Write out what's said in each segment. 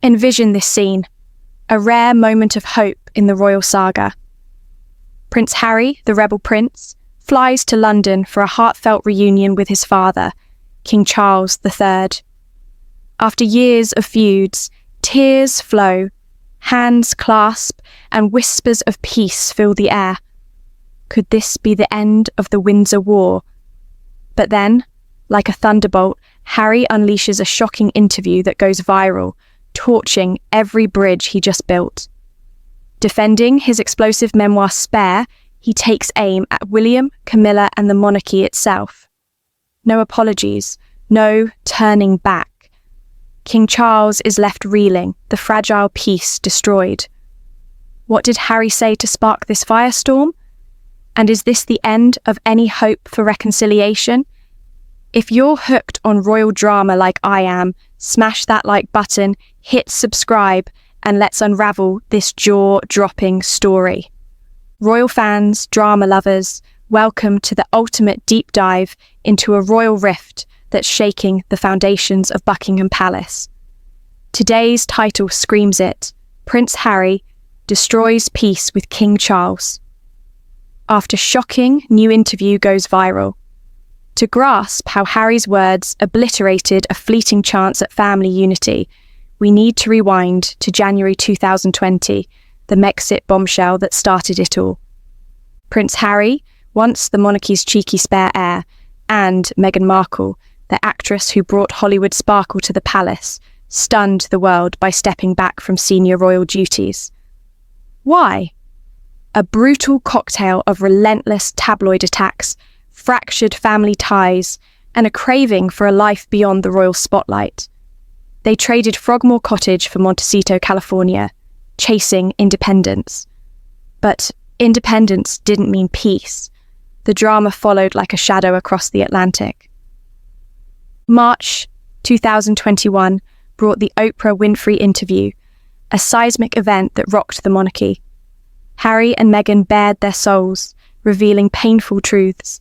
Envision this scene, a rare moment of hope in the royal saga. Prince Harry, the rebel prince, flies to London for a heartfelt reunion with his father, King Charles III. After years of feuds, tears flow, hands clasp, and whispers of peace fill the air. Could this be the end of the Windsor War? But then, like a thunderbolt, Harry unleashes a shocking interview that goes viral, torching every bridge he just built. Defending his explosive memoir Spare, he takes aim at William, Camilla, and the monarchy itself. No apologies, no turning back. King Charles is left reeling, the fragile peace destroyed. What did Harry say to spark this firestorm? And is this the end of any hope for reconciliation? If you're hooked on royal drama like I am, smash that like button, hit subscribe, and let's unravel this jaw-dropping story. Royal fans, drama lovers, welcome to the ultimate deep dive into a royal rift that's shaking the foundations of Buckingham Palace. Today's title screams it: Prince Harry destroys peace with King Charles. After shocking new interview goes viral. To grasp how Harry's words obliterated a fleeting chance at family unity, we need to rewind to January 2020, the Megxit bombshell that started it all. Prince Harry, once the monarchy's cheeky spare heir, and Meghan Markle, the actress who brought Hollywood sparkle to the palace, stunned the world by stepping back from senior royal duties. Why? A brutal cocktail of relentless tabloid attacks, fractured family ties, and a craving for a life beyond the royal spotlight. They traded Frogmore Cottage for Montecito, California, chasing independence. But independence didn't mean peace. The drama followed like a shadow across the Atlantic. March 2021 brought the Oprah Winfrey interview, a seismic event that rocked the monarchy. Harry and Meghan bared their souls, revealing painful truths.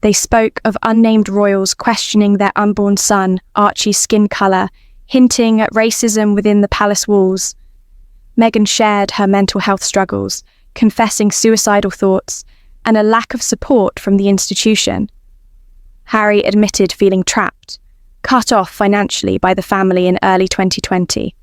They spoke of unnamed royals questioning their unborn son, Archie's skin colour, hinting at racism within the palace walls. Meghan shared her mental health struggles, confessing suicidal thoughts, and a lack of support from the institution. Harry admitted feeling trapped, cut off financially by the family in early 2020.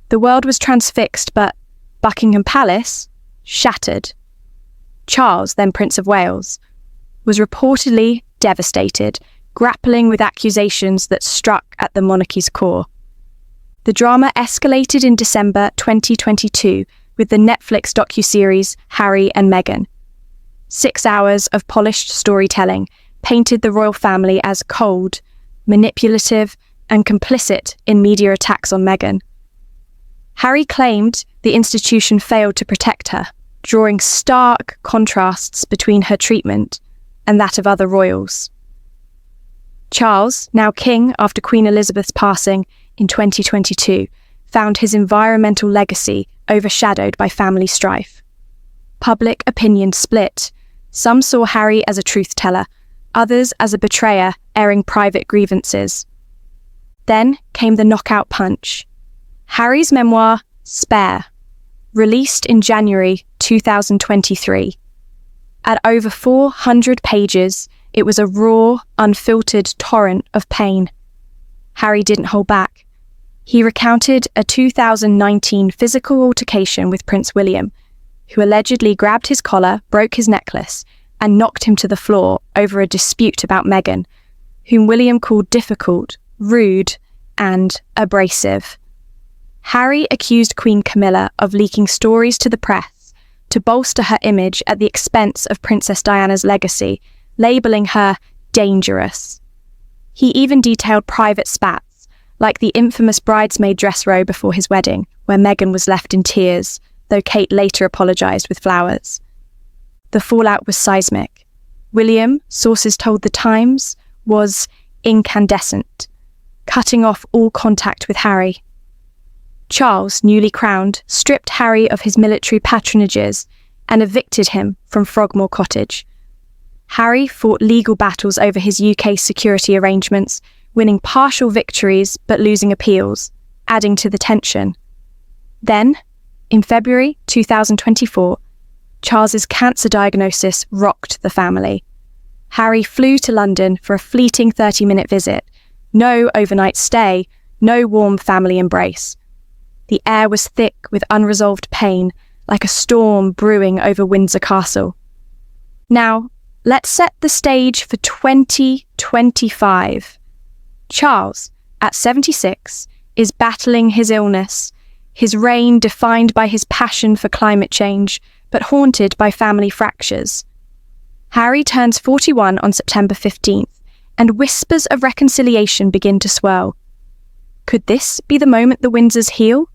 The world was transfixed, but Buckingham Palace, shattered. Charles, then Prince of Wales, was reportedly devastated, grappling with accusations that struck at the monarchy's core. The drama escalated in December 2022 with the Netflix docuseries Harry and Meghan. 6 hours of polished storytelling painted the royal family as cold, manipulative, and complicit in media attacks on Meghan. Harry claimed the institution failed to protect her, drawing stark contrasts between her treatment and that of other royals. Charles, now king after Queen Elizabeth's passing in 2022, found his environmental legacy overshadowed by family strife. Public opinion split. Some saw Harry as a truth-teller, others as a betrayer airing private grievances. Then came the knockout punch. Harry's memoir, Spare, released in January 2023. At over 400 pages, it was a raw, unfiltered torrent of pain. Harry didn't hold back. He recounted a 2019 physical altercation with Prince William, who allegedly grabbed his collar, broke his necklace, and knocked him to the floor over a dispute about Meghan, whom William called difficult, rude, and abrasive. Harry accused Queen Camilla of leaking stories to the press to bolster her image at the expense of Princess Diana's legacy, labelling her dangerous. He even detailed private spats, like the infamous bridesmaid dress row before his wedding, where Meghan was left in tears, though Kate later apologised with flowers. The fallout was seismic. William, sources told The Times, was incandescent, cutting off all contact with Harry. Charles, newly crowned, stripped Harry of his military patronages and evicted him from Frogmore Cottage. Harry fought legal battles over his UK security arrangements, winning partial victories but losing appeals. adding to the tension. Then, in February 2024, Charles's cancer diagnosis rocked the family. Harry flew to London for a fleeting 30-minute visit. No overnight stay, no warm family embrace. The air was thick with unresolved pain, like a storm brewing over Windsor Castle. Now, let's set the stage for 2025. Charles, at 76, is battling his illness, his reign defined by his passion for climate change, but haunted by family fractures. Harry turns 41 on September 15th, and whispers of reconciliation begin to swirl. Could this be the moment the Windsors heal?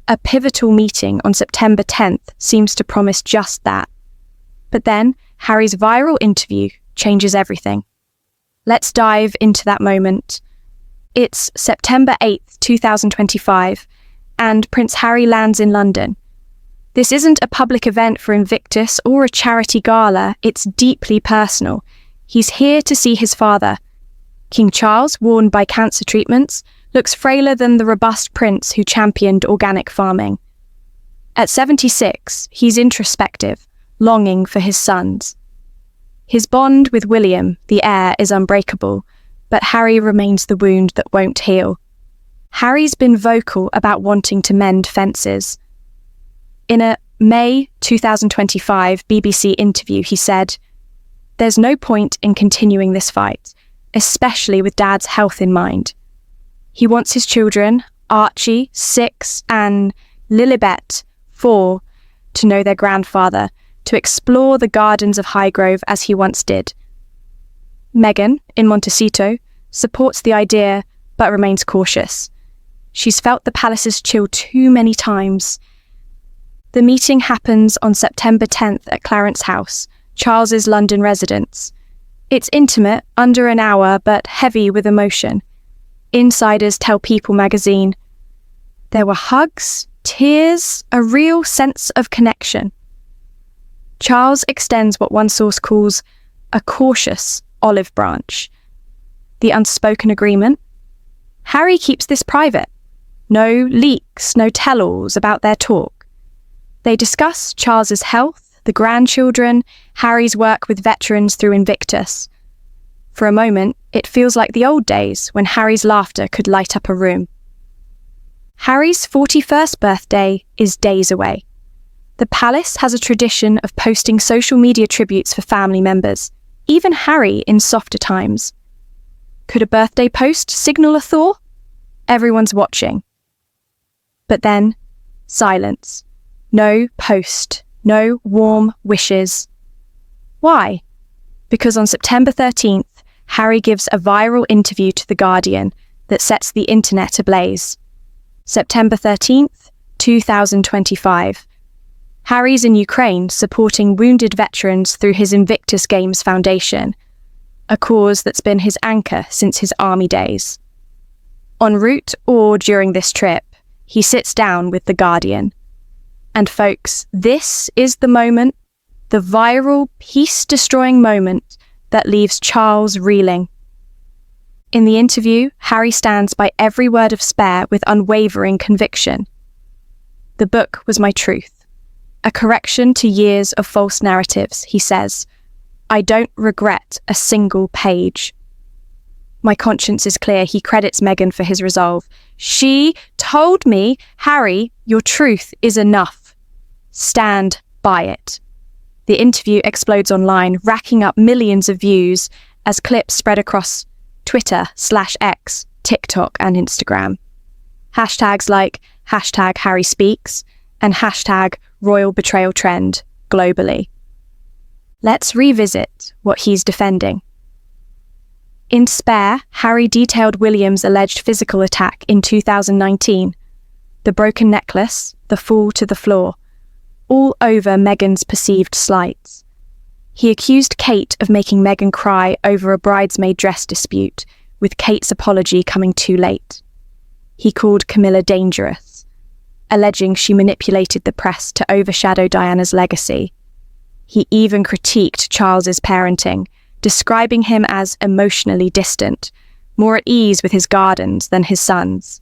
A pivotal meeting on September 10th seems to promise just that. But then, Harry's viral interview changes everything. Let's dive into that moment. It's September 8th, 2025, and Prince Harry lands in London. This isn't a public event for Invictus or a charity gala, it's deeply personal. He's here to see his father. King Charles, worn by cancer treatments, looks frailer than the robust prince who championed organic farming. At 76, he's introspective, longing for his sons. His bond with William, the heir, is unbreakable, but Harry remains the wound that won't heal. Harry's been vocal about wanting to mend fences. In a May 2025 BBC interview, he said, "There's no point in continuing this fight, especially with Dad's health in mind. He wants his children, Archie, 6, and Lilibet, 4, to know their grandfather, to explore the gardens of Highgrove as he once did." Meghan, in Montecito, supports the idea but remains cautious. She's felt the palace's chill too many times. The meeting happens on September 10th at Clarence House, Charles's London residence. It's intimate, under an hour, but heavy with emotion. Insiders tell People magazine, there were hugs, tears, a real sense of connection. Charles extends what one source calls a cautious olive branch. The unspoken agreement? Harry keeps this private. No leaks, no tell-alls about their talk. They discuss Charles's health, the grandchildren, Harry's work with veterans through Invictus. For a moment, it feels like the old days when Harry's laughter could light up a room. Harry's 41st birthday is days away. The palace has a tradition of posting social media tributes for family members, even Harry in softer times. Could a birthday post signal a thaw? Everyone's watching. But then, silence. No post, no warm wishes. Why? Because on September 13th, Harry gives a viral interview to The Guardian that sets the internet ablaze. September 13th, 2025. Harry's in Ukraine supporting wounded veterans through his Invictus Games Foundation, a cause that's been his anchor since his army days. En route or during this trip, he sits down with The Guardian. And folks, this is the moment, the viral, peace-destroying moment that leaves Charles reeling. In the interview, Harry stands by every word of Spare with unwavering conviction. The book was my truth. A correction to years of false narratives, he says. I don't regret a single page. My conscience is clear. He credits Meghan for his resolve. She told me, Harry, your truth is enough. Stand by it. The interview explodes online, racking up millions of views as clips spread across Twitter/X, TikTok and Instagram. Hashtags like #HarrySpeaks and #RoyalBetrayalTrend globally. Let's revisit what he's defending. In Spare, Harry detailed William's alleged physical attack in 2019. The broken necklace, the fall to the floor, all over Meghan's perceived slights. He accused Kate of making Meghan cry over a bridesmaid dress dispute, with Kate's apology coming too late. He called Camilla dangerous, alleging she manipulated the press to overshadow Diana's legacy. He even critiqued Charles's parenting, describing him as emotionally distant, more at ease with his gardens than his sons.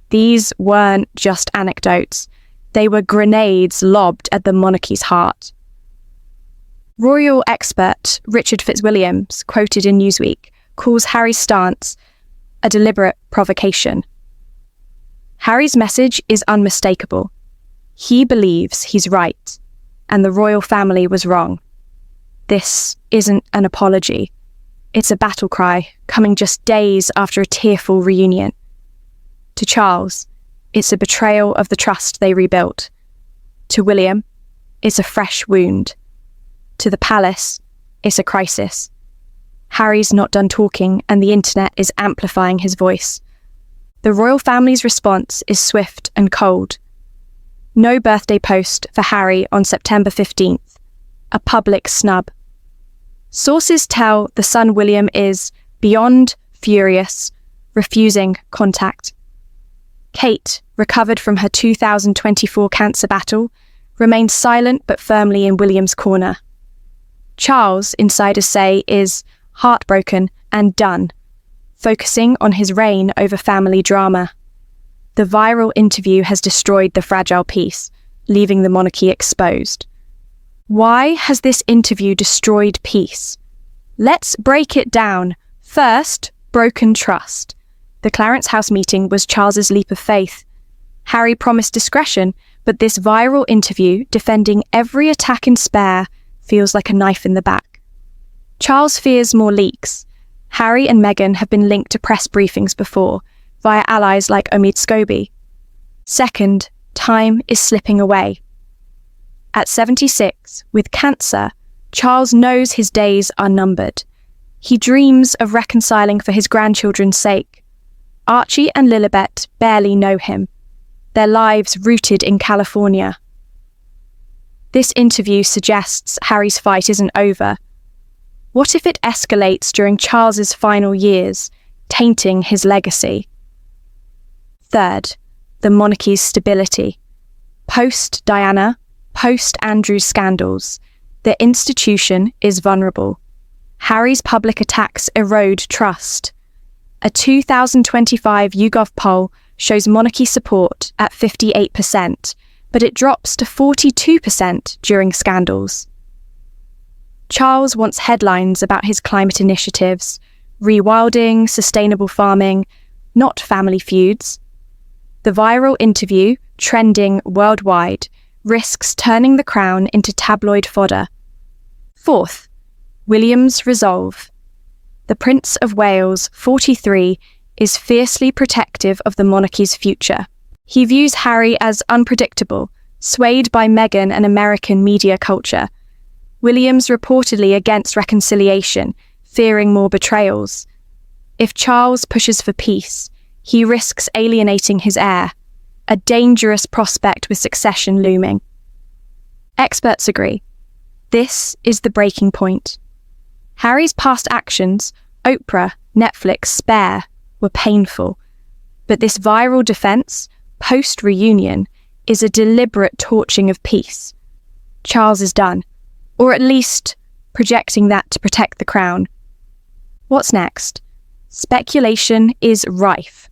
These weren't just anecdotes. They were grenades lobbed at the monarchy's heart. Royal expert Richard Fitzwilliams, quoted in Newsweek, calls Harry's stance a deliberate provocation. Harry's message is unmistakable. He believes he's right, and the royal family was wrong. This isn't an apology. It's a battle cry, coming just days after a tearful reunion. To Charles, it's a betrayal of the trust they rebuilt. To William, it's a fresh wound. To the palace, it's a crisis. Harry's not done talking, and the internet is amplifying his voice. The royal family's response is swift and cold. No birthday post for Harry on September 15th. A public snub. Sources tell the son William is beyond furious, refusing contact. Kate, recovered from her 2024 cancer battle, remains silent but firmly in William's corner. Charles, insiders say, is heartbroken and done, focusing on his reign over family drama. The viral interview has destroyed the fragile peace, leaving the monarchy exposed. Why has this interview destroyed peace? Let's break it down. First, broken trust. The Clarence House meeting was Charles's leap of faith. Harry promised discretion, but this viral interview, defending every attack and spare, feels like a knife in the back. Charles fears more leaks. Harry and Meghan have been linked to press briefings before, via allies like Omid Scobie. Second, time is slipping away. At 76, with cancer, Charles knows his days are numbered. He dreams of reconciling for his grandchildren's sake. Archie and Lilibet barely know him, their lives rooted in California. This interview suggests Harry's fight isn't over. What if it escalates during Charles's final years, tainting his legacy? Third, the monarchy's stability. Post-Diana, post-Andrew's scandals, the institution is vulnerable. Harry's public attacks erode trust. A 2025 YouGov poll shows monarchy support at 58%, but it drops to 42% during scandals. Charles wants headlines about his climate initiatives, rewilding, sustainable farming, not family feuds. The viral interview, trending worldwide, risks turning the crown into tabloid fodder. Fourth, William's resolve. The Prince of Wales, 43, is fiercely protective of the monarchy's future. He views Harry as unpredictable, swayed by Meghan and American media culture. William's reportedly against reconciliation, fearing more betrayals. If Charles pushes for peace, he risks alienating his heir, a dangerous prospect with succession looming. Experts agree. This is the breaking point. Harry's past actions, Oprah, Netflix, Spare, were painful, but this viral defense, post-reunion, is a deliberate torching of peace. Charles is done, or at least projecting that to protect the crown. What's next? Speculation is rife.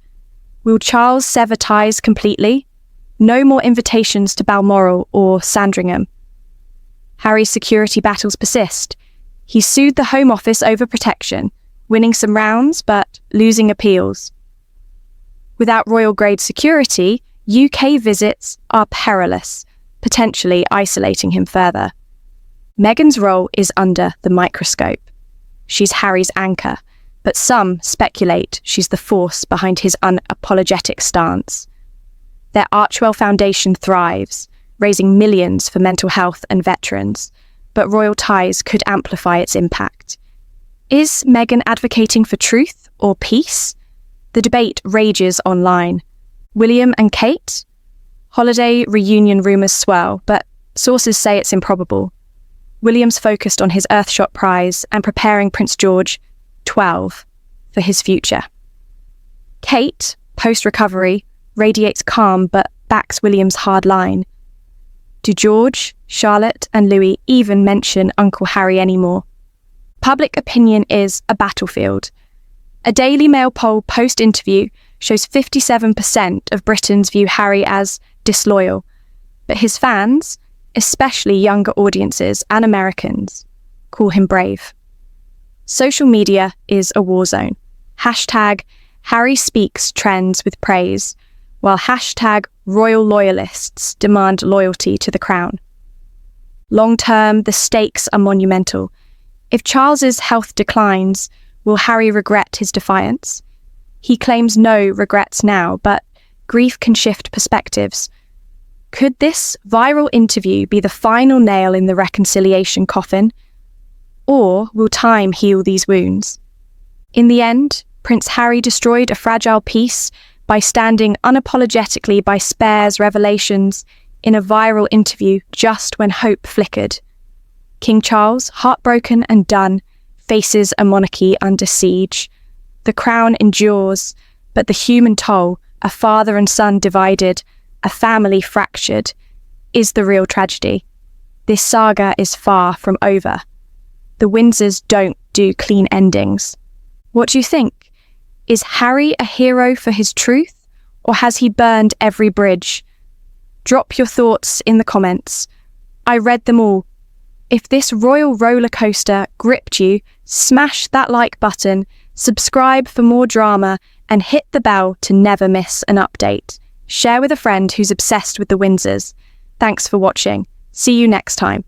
Will Charles sever ties completely? No more invitations to Balmoral or Sandringham. Harry's security battles persist. He sued the Home Office over protection, winning some rounds but losing appeals. Without royal-grade security, UK visits are perilous, potentially isolating him further. Meghan's role is under the microscope. She's Harry's anchor, but some speculate she's the force behind his unapologetic stance. Their Archwell Foundation thrives, raising millions for mental health and veterans, but royal ties could amplify its impact. Is Meghan advocating for truth or peace? The debate rages online. William and Kate? Holiday reunion rumours swirl, but sources say it's improbable. William's focused on his Earthshot prize and preparing Prince George, 12, for his future. Kate, post-recovery, radiates calm but backs William's hard line. Do George, Charlotte and Louis even mention Uncle Harry anymore? Public opinion is a battlefield. A Daily Mail poll post-interview shows 57% of Britons view Harry as disloyal, but his fans, especially younger audiences and Americans, call him brave. Social media is a war zone. Hashtag Harry Speaks trends with praise, while hashtag royal loyalists demand loyalty to the crown. Long term, the stakes are monumental. If Charles's health declines, will Harry regret his defiance? He claims no regrets now, but grief can shift perspectives. Could this viral interview be the final nail in the reconciliation coffin? Or will time heal these wounds? In the end, Prince Harry destroyed a fragile peace by standing unapologetically by Spare's revelations in a viral interview just when hope flickered. King Charles, heartbroken and done, faces a monarchy under siege. The crown endures, but the human toll, a father and son divided, a family fractured, is the real tragedy. This saga is far from over. The Windsors don't do clean endings. What do you think? Is Harry a hero for his truth, or has he burned every bridge? Drop your thoughts in the comments. I read them all. If this royal roller coaster gripped you, smash that like button, subscribe for more drama, and hit the bell to never miss an update. Share with a friend who's obsessed with the Windsors. Thanks for watching. See you next time.